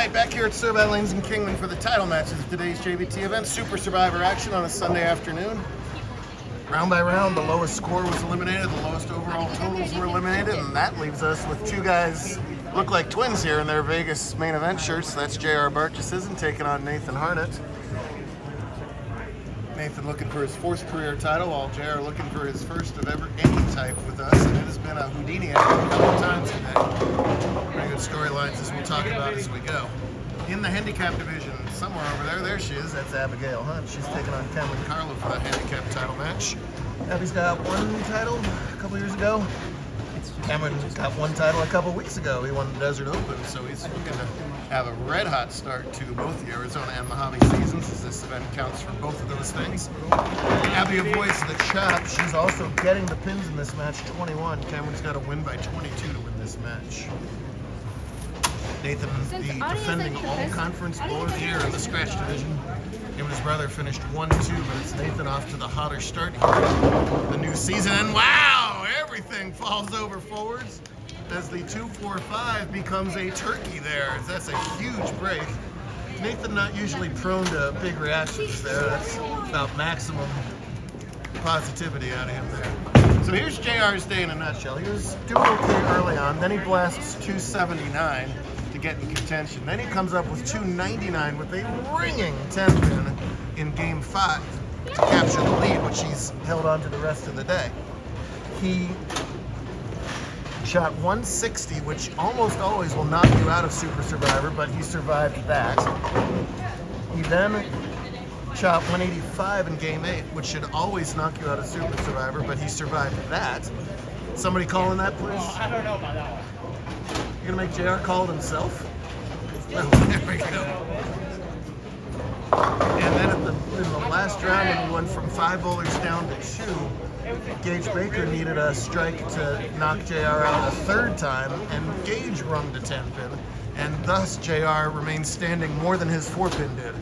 right, back here at Cerbat Lanes and Kingman for the title matches of today's JBT event. Super Survivor action on a Sunday afternoon. Round by round, the lowest score was eliminated, the lowest overall totals were eliminated, and that leaves us with two guys look like twins here in their Vegas main event shirts. That's J.R. Barchesism taking on Nathan Harnett. Nathan looking for his fourth career title, while J.R. looking for his first of ever any type with us, and it has been a Houdini action a couple times today. Very good storylines as we'll talk about as we go. In the handicap division, somewhere over there she is, that's Abigail Hunt. She's taking on Cameron Carlo for that handicap title match. Abby's got one title a couple years ago. Cameron got one title a couple weeks ago. He won the Desert Open, so he's looking to have a red-hot start to both the Arizona and Mojave seasons, as this event counts for both of those things. Abby avoids the chop. She's also getting the pins in this match, 21. Cameron's got to win by 22 to win this match. Nathan, the defending all-conference bowler of the year in the scratch division. Him and his brother finished 1-2, but it's Nathan off to the hotter start here. The new season, and wow, everything falls over forwards as the 2-4-5 becomes a turkey there. That's a huge break. Nathan not usually prone to big reactions there. That's about maximum positivity out of him there. So here's JR's day in a nutshell. He was doing okay early on, then he blasts 279 to get in contention. Then he comes up with 299 with a ringing 10-pin in Game 5 to capture the lead, which he's held on to the rest of the day. He shot 160, which almost always will knock you out of Super Survivor, but he survived that. He then shot 185 in Game 8, which should always knock you out of Super Survivor, but he survived that. Somebody calling that, please? Oh, I don't know about that one. You're gonna make JR call it himself? No, there we go. And then in the last round, when we went from 5 bowlers down to 2, Gage Baker needed a strike to knock JR out a third time, and Gage rung the 10-pin, and thus JR remains standing more than his 4-pin did.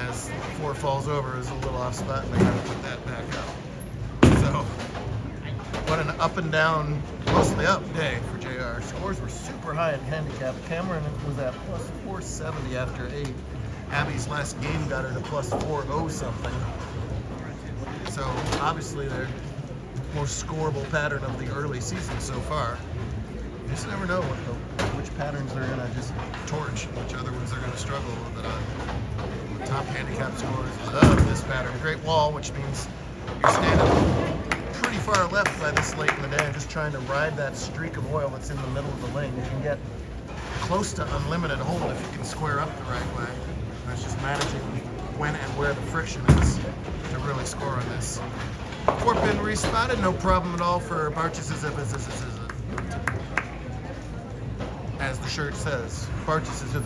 As 4 falls over, is a little off spot, and I gotta put that back up. So, what an up and down, mostly up day for JR. Scores were super high in handicap. Cameron was at plus 470 after 8. Abby's last game got her to plus 400 something. So obviously their most scoreable pattern of the early season so far. You just never know which patterns they're gonna just torch, which other ones they're gonna struggle a little bit on. Top handicap scores love this pattern. Great wall, which means you're standing pretty far left by this late in the day and just trying to ride that streak of oil that's in the middle of the lane. You can get close to unlimited hold if you can square up the right way. And it's just managing when and where the friction is to really score on this. 4-pin respotted, no problem at all for Barchesism. As the shirt says, Barchesism.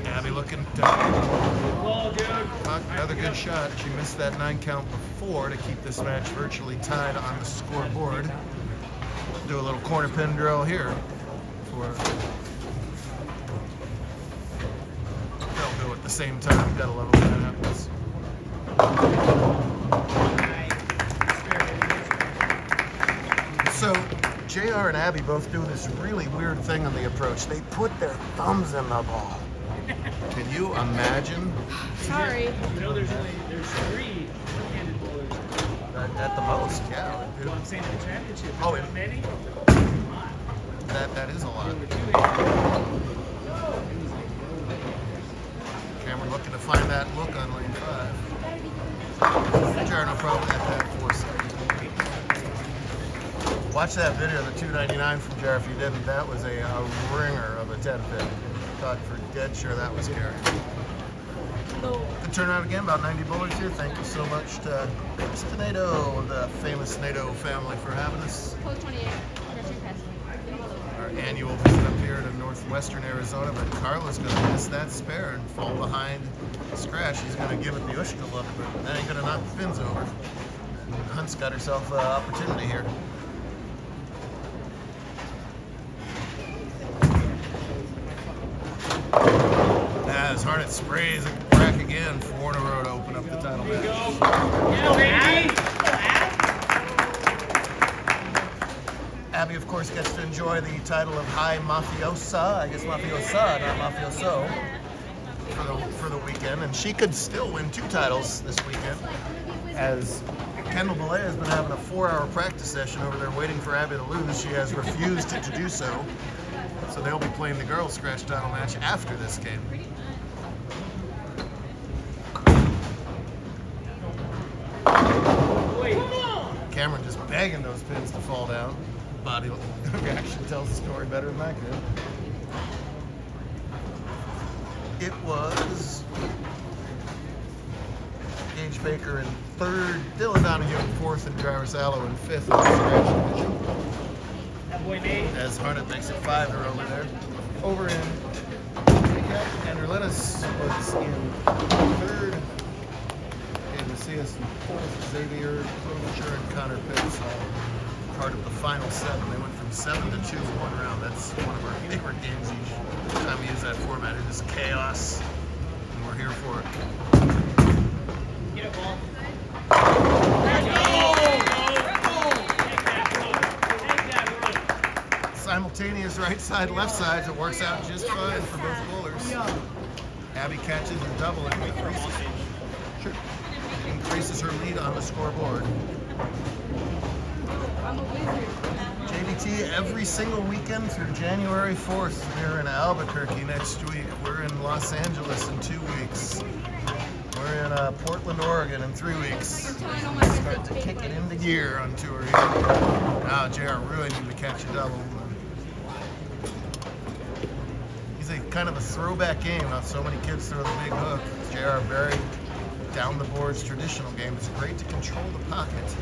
Abby looking to another good shot. She missed that 9 count before to keep this match virtually tied on the scoreboard. Do a little corner pin drill here for they'll do at the same time. Gotta love it when that happens. So JR and Abby both do this really weird thing on the approach. They put their thumbs in the ball. Can you imagine? Sorry. You know, there's 3 one-handed bowlers. At the most, yeah. Well, I'm saying the championship. Oh, Is that many? That is a lot. Cameron looking to find that look on lane 5. Jared, no problem at that 4-second. Watch that video of the 299 from Jared if you didn't. That was a ringer of a 10-pin. Thought for dead sure that was Gary. Good turnout again, about 90 bowlers here. Thank you so much to Mr. Nato, the famous Nato family, for having us. Our annual visit up here to northwestern Arizona, but Carla's going to miss that spare and fall behind scratch. He's going to give it the Ushka look, but that ain't going to knock the pins over. Hunt's got herself an opportunity here. As Harnett sprays a crack again, 4 in a row to open up the title match. Abby Abby, of course, gets to enjoy the title of High Mafiosa. I guess Mafiosa, not Mafioso, for the weekend. And she could still win 2 titles this weekend, as Kendall Belay has been having a 4-hour practice session over there waiting for Abby to lose. She has refused to do so. So they'll be playing the girls' scratch title match after this game. Cameron just begging those pins to fall down. Body reaction tells the story better than I could. It was Gage Baker in 3rd, Dylan Donahue in 4th, and Jarvis Allo in 5th in the scratch division. That boy Nate. As Harnett makes it 5 over there. Over in Andrew Lennis was in 3rd. Macias in 4th, Xavier, Klobuchar, and Connor Pitts all part of the final 7. They went from 7 to 2 in 1 round. That's one of our favorite games each time we use that format. It is chaos, and we're here for it. Get it, ball. Simultaneous right side, left side. It works out just fine for both bowlers. Abby catches the double and increases her lead on the scoreboard. JBT every single weekend through January 4th. We're in Albuquerque next week. We're in Los Angeles in 2 weeks. We're in Portland, Oregon in 3 weeks. Start to kick it into gear on tour here. Now JR really need to catch a double. He's a kind of a throwback game. Not so many kids throw the big hook. JR very down the boards traditional game. It's great to control the pocket.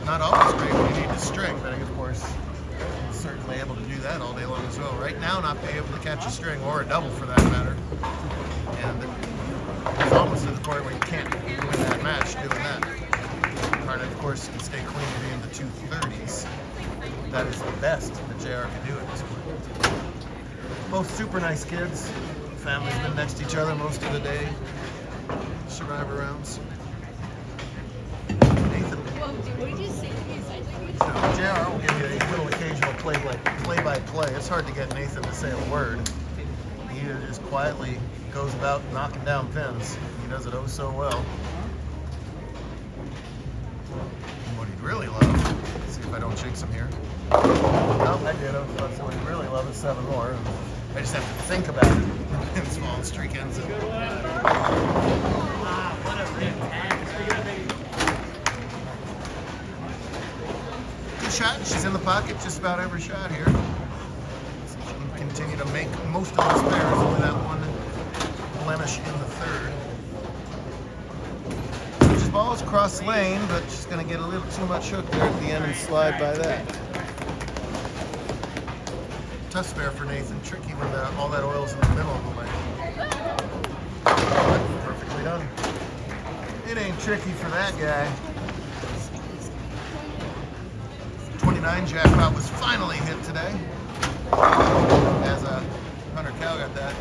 Not always great when you need to string, but of course, certainly able to do that all day long as well. Right now, not being able to catch a string or a double for that matter. And it's almost to the point where you can't win that match doing that. Harnett, of course, can stay clean to be in the 230s. That is the best that JR can do at this point. Both super nice kids. Families been next to each other most of the day. Survivor rounds. Nathan. JR will give you a little occasional play-by-play. It's hard to get Nathan to say a word. He just quietly goes about knocking down pins. He does it oh so well. And what he'd really love, let's see if I don't jinx him here. No, I did. That's what he'd really love is 7 more. I just have to think about it. Pins fall, the streak ends it. What a rip. Good shot. She's in the pocket just about every shot here. So she can continue to make most of those pairs. Only that one blemish in the 3rd. This ball's cross lane, but she's going to get a little too much hook there at the end and slide by that. Tough spare for Nathan. Tricky when all that oil's in the middle of the lane. Perfectly done. It ain't tricky for that guy. 29 jackpot was finally hit today. As Hunter Cow got that.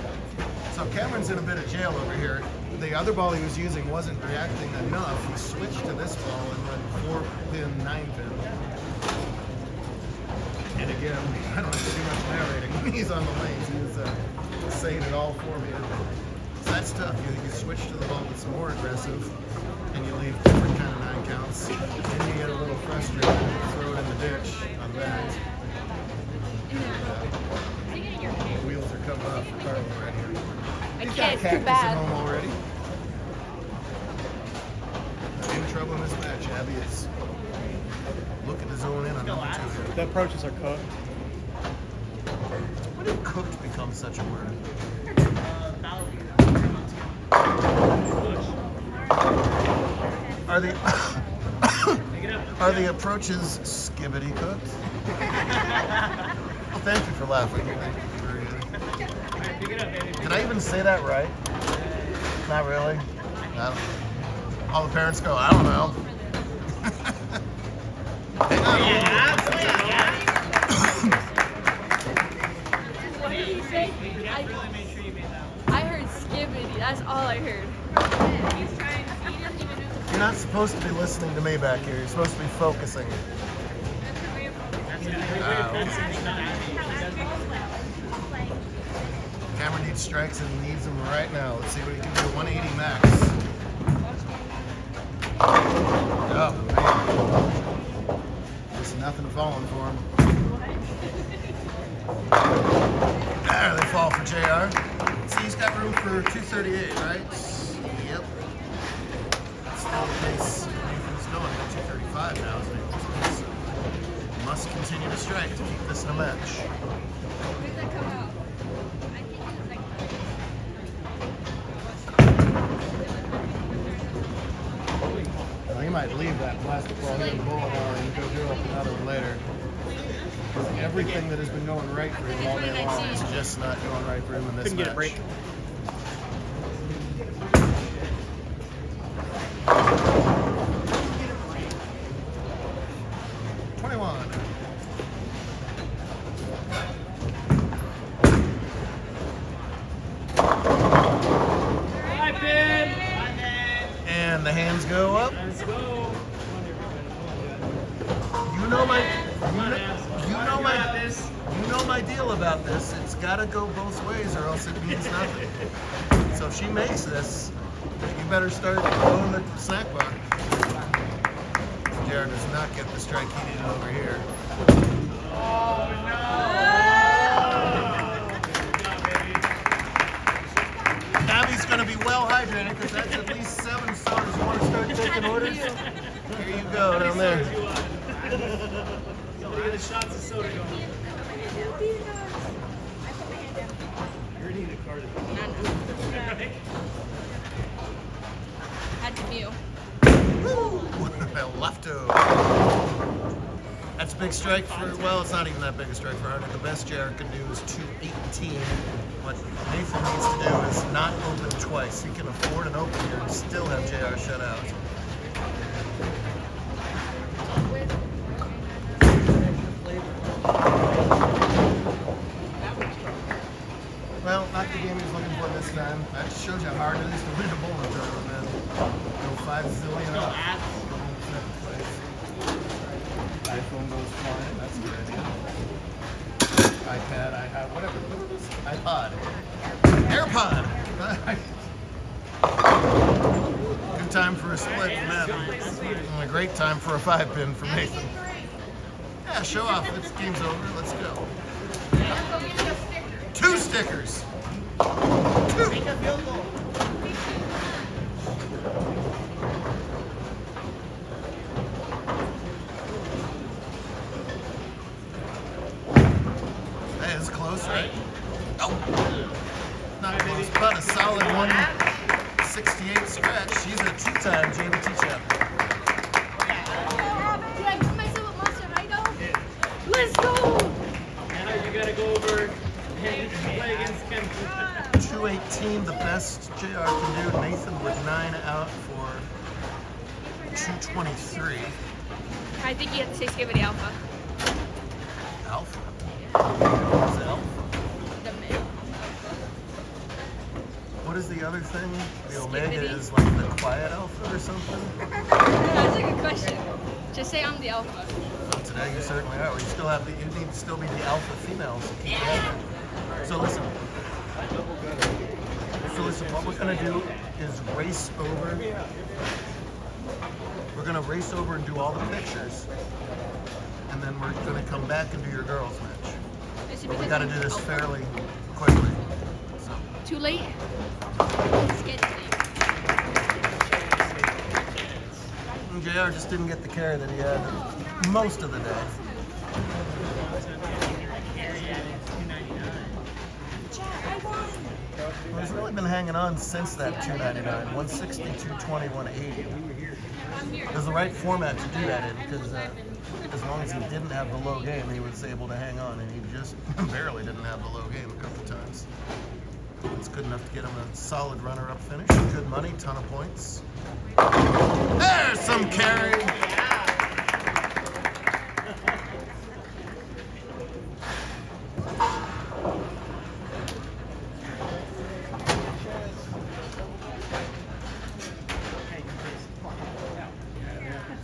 So Cameron's in a bit of jail over here. The other ball he was using wasn't reacting enough. He switched to this ball and went 4-pin, 9-pin. And again, I don't have to do much narrating. When he's on the lanes, he's saying it all for me. So that's tough. You switch to the ball that's more aggressive, and you leave different kind of 9 counts. Then you get a little frustrated and you throw it in the ditch on that. The wheels are coming off for Carlo right here. He's got It's too Cactus bad. at home already. In trouble in this match. Abby is looking to zone in on number 2 here. The approaches are cooked. When did cooked become such a word? About Are the Pick it up. are the approaches skibbity cooked? Well, thank you for laughing. Thank you for, Alright, pick it up, baby. did I even say that right? Not really. No. All the parents go, I don't know. Hang on. What did he say? Really make sure you made that one. I heard skibbity. That's all I heard. You're not supposed to be listening to me back here. You're supposed to be focusing. needs strikes and he needs them right now. Let's see what he can do. 180 max. Oh, man. There's nothing falling for him. There, they fall for JR. See, he's got room for 238, right? Yep. That's still the pace Nathan's going at 235 now. So he must continue to strike to keep this in a match. Where did that come out? I think it's like. Well, he might leave that plastic ball hitting bowling alley and go do up another one later. Everything that has been going right for him all day long is just not going right for him in this Couldn't match. get a break. And the hands go up. Let's go. You know my, Come on, ass. you know my deal about this. It's got to go both ways, or else it means nothing. So if she makes this, you better start blowing the snack bar. Jared does not get the strike he needed over here. Oh no! Abby's going to be well hydrated because that's at least 7 sodas. You want to start taking orders? Here you go, down there. Look at the shots of soda going. You need a card. Had to view. Woo! Lefto. That's a big strike for, well, it's not even that big a strike for Hunter. The best JR can do is 218. What Nathan needs to do is not open twice. He can afford an open here and still have JR shut out. Well, not the game he was looking for this time. That just shows you how hard it is to win a bowling tournament, man. Go 5 zillion up. iPhone goes flying. That's a good idea. iPad, iPad, whatever. What is this? iPod. AirPod. Good time for a split from Abby. And a great time for a 5-pin from Nathan. Yeah, show off. This game's over. Let's go. 2 stickers. 2. That is close, right? Oh, not close. About a solid 168 scratch. She's a 2-time JBT champion. Did I put myself a monster Ido? Let's go! Anna, you gotta go over and play against Ken. 218, the best JR can do. Nathan with 9 out for 223. I think you have to say Skibidi Alpha. Alpha. What's Alpha? The male. What is the other thing? The Omega is like the quiet alpha or something? That's a good question. Just say I'm the Alpha. Well, today you certainly are. You still have the, you need to still be the alpha females to keep going. So listen, what we're gonna do is race over. We're gonna race over and do all the pictures, and then we're gonna come back and do your girls match. Is it But we because gotta I'm do this Alpha? fairly quickly. So Too late? It's getting late. JR just didn't get the care that he had most of the day. Well, he's really been hanging on since that 299, 160, 220, 180. It was the right format to do that in because as long as he didn't have the low game, he was able to hang on, and he just barely didn't have the low game a couple times. It's good enough to get him a solid runner-up finish. Good money, ton of points. There's some carry.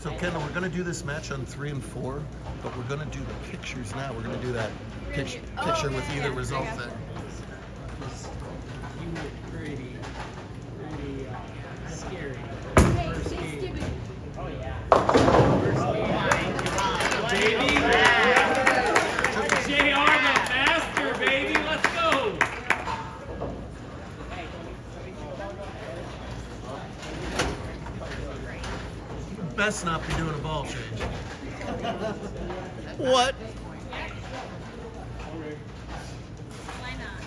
So Kendall, we're going to do this match on 3 and 4, but we're going to do the pictures now. We're going to do that picture with either result thing. best not be doing a ball change. What? Why not?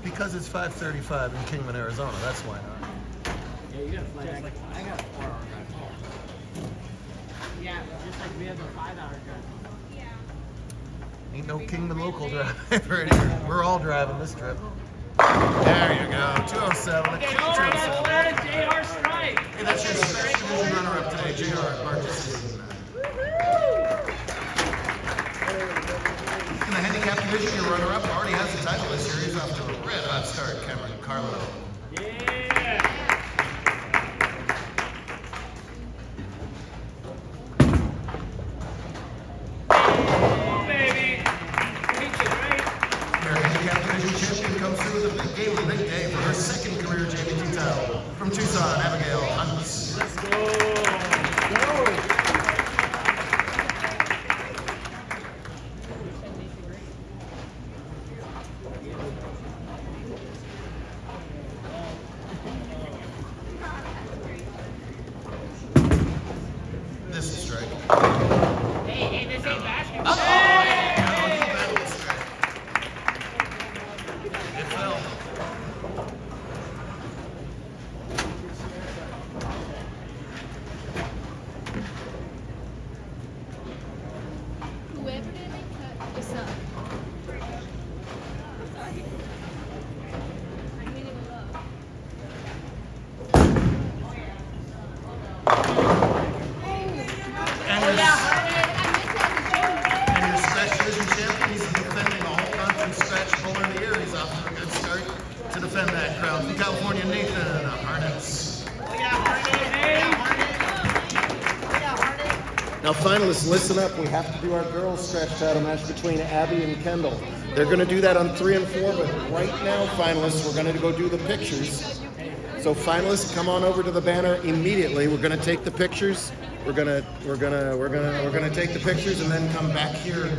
Because it's 5:35 in Kingman, Arizona. That's why not. Yeah, you gotta fly back. I got a 4-hour drive. Yeah, just like we have a 5-hour drive. Yeah. Ain't no Kingman local driver anymore. We're all driving this trip. There you go. 207. Okay, all right, that's third JR strike. Hey, that's your special division runner-up today, JR Marcus. In the handicap division, your runner-up already has the title this series off to a red-hot start, Cameron Carlo. Yeah. Oh, baby. Take it, right? Your handicap division champion comes through with a big game, a big day for her second career JBT title. From Tucson, Abigail Hunts. Let's go. This is strike. Hey, this ain't basketball. Oh, no, you battled the strike. It fell. Whoever didn't cut this up. Sorry. I mean it with love. And your scratch division champion, he's defending the whole conference scratch bowler of the year. He's off to a good start to defend that crown. From California, Nathan Harness. Now, finalists, listen up. We have to do our girls' scratch title match between Abby and Kendall. They're going to do that on 3 and 4, but right now, finalists, we're going to go do the pictures. So, finalists, come on over to the banner immediately. We're going to take the pictures. We're gonna take the pictures and then come back here